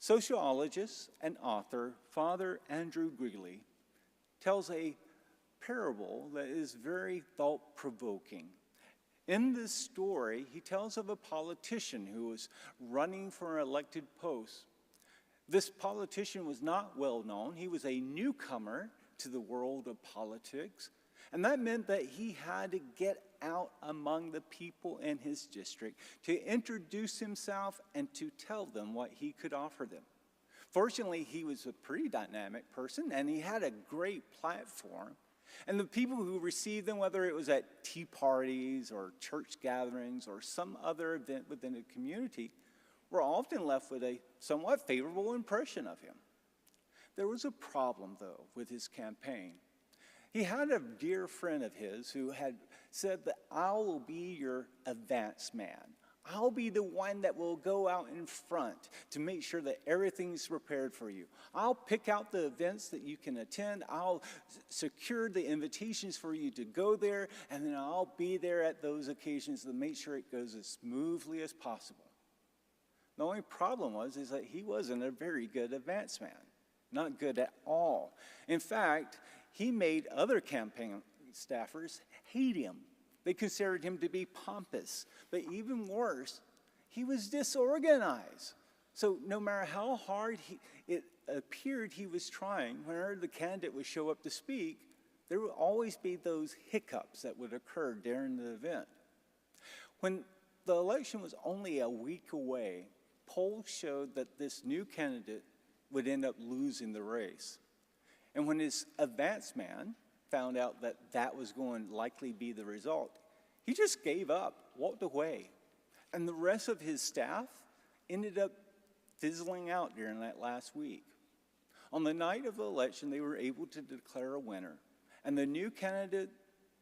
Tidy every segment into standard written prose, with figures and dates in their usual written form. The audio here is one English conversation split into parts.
Sociologist and author Father Andrew Greeley tells a parable that is very thought-provoking. In this story, he tells of a politician who was running for an elected post. This politician was not well known. He was a newcomer to the world of politics, and that meant that he had to get out among the people in his district to introduce himself and to tell them what he could offer them. Fortunately, he was a pretty dynamic person, and he had a great platform. And the people who received them, whether it was at tea parties or church gatherings or some other event within the community, were often left with a somewhat favorable impression of him. There was a problem, though, with his campaign. He had a dear friend of his who had said that I will be your advance man. I'll be the one that will go out in front to make sure that everything's prepared for you. I'll pick out the events that you can attend. I'll secure the invitations for you to go there, and then I'll be there at those occasions to make sure it goes as smoothly as possible. The only problem is that he wasn't a very good advance man, not good at all. In fact, he made other campaign staffers hate him. They considered him to be pompous, but even worse, he was disorganized. So no matter how hard it appeared he was trying, whenever the candidate would show up to speak, there would always be those hiccups that would occur during the event. When the election was only a week away, polls showed that this new candidate would end up losing the race. And when his advance man found out that that was going to likely be the result, he just gave up, walked away. And the rest of his staff ended up fizzling out during that last week. On the night of the election, they were able to declare a winner. And the new candidate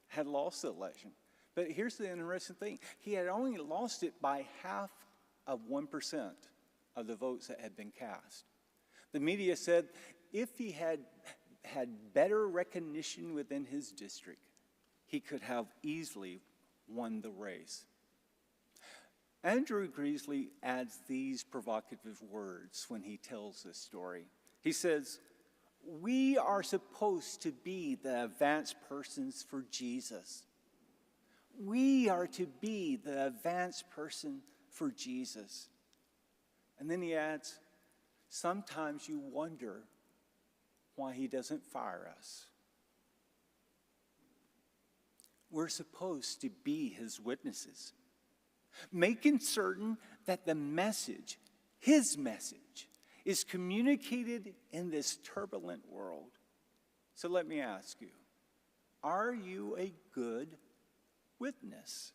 had lost the election. But here's the interesting thing. He had only lost it by 0.5% of the votes that had been cast. The media said if he had better recognition within his district, he could have easily won the race. Andrew Greeley adds these provocative words when he tells this story. He says, "We are supposed to be the advanced persons for Jesus. We are to be the advanced person for Jesus." And then he adds, "Sometimes you wonder why he doesn't fire us." We're supposed to be his witnesses, making certain that the message, his message, is communicated in this turbulent world. So let me ask you, are you a good witness?